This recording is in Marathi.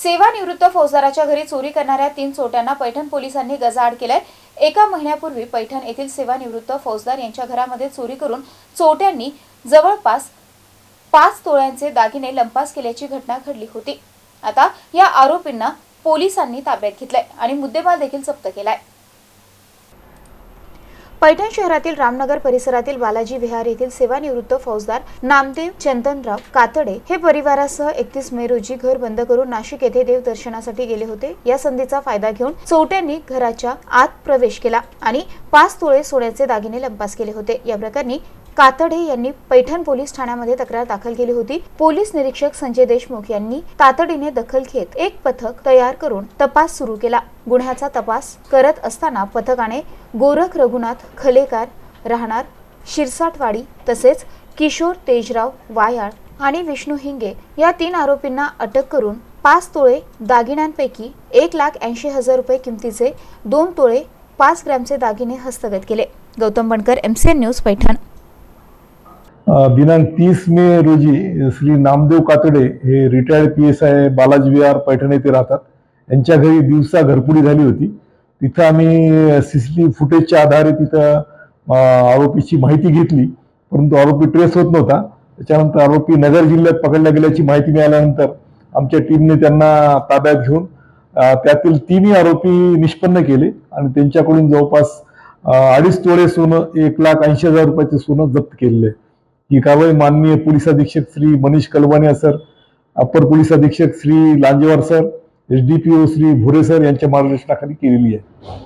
सेवानिवृत्त फौजदाराच्या घरी चोरी करणाऱ्या 3 चोरट्यांना पैठण पोलिसांनी गजाआड केलाय। एका महिन्यापूर्वी पैठण येथील सेवानिवृत्त फौजदार यांच्या घरामध्ये चोरी करून चोरट्यांनी जवळपास 5 तोळ्यांचे दागिने लंपास केल्याची घटना घडली होती। आता या आरोपींना पोलिसांनी ताब्यात घेतलंय आणि मुद्देमाल देखील जप्त केलाय। पैठण शहरातील रामनगर परिसरातील बालाजी विहार येथील सेवानिवृत्त फौजदार नामदेव चंदनराव कातडे हे परिवारासह 31 मे रोजी घर बंद करून नाशिक येथे देवदर्शनासाठी गेले होते। या संधीचा फायदा घेऊन चोरट्यांनी घराच्या आत प्रवेश केला आणि 5 तोळे सोन्याचे दागिने लंपास केले होते। या प्रकरणी कातडे यांनी पैठण पोलीस ठाण्यामध्ये तक्रार दाखल केली होती। पोलीस निरीक्षक संजय देशमुख यांनी तातडीने दखल घेत एक पथक तयार करून तपास सुरू केला। गुन्ह्याचा तपास करत असताना पथकाने गोरख रघुनाथ खलेकार राहणार शिरसाटवाडी तसेच किशोर तेजराव वायाळ आणि विष्णू हिंगे या 3 आरोपींना अटक करून 5 तोळे दागिन्यांपैकी 1,80,000 रुपये किमतीचे 2 तोळे 5 ग्रॅमचे दागिने हस्तगत केले। गौतम बनकर, MCN न्यूज, पैठण। दिनांक 30 मे रोजी श्री नामदेव कातडे हे रिटायर्ड PSI बालाजी विहार पैठण येथे राहतात। यांच्या घरी दिवसा घरपुडी झाली होती। तिथं आम्ही CCTV फुटेजच्या आधारे तिथं आरोपीची माहिती घेतली, परंतु आरोपी ट्रेस होत नव्हता। त्याच्यानंतर आरोपी नगर जिल्ह्यात पकडला गेल्याची माहिती मिळाल्यानंतर आमच्या टीमने त्यांना ताब्यात घेऊन त्यातील 3 आरोपी निष्पन्न केले आणि त्यांच्याकडून जवळपास 2.5 तोळे सोनं 1,80,000 रुपयाचे सोनं जप्त केलेले। ही कारवाई माननीय पोलीस अधीक्षक श्री मनीष कलवानिया सर, अपर पोलीस अधीक्षक श्री लांजेवार सर, SDPO श्री भोरे सर यांच्या मार्गदर्शनाखाली केलेली आहे।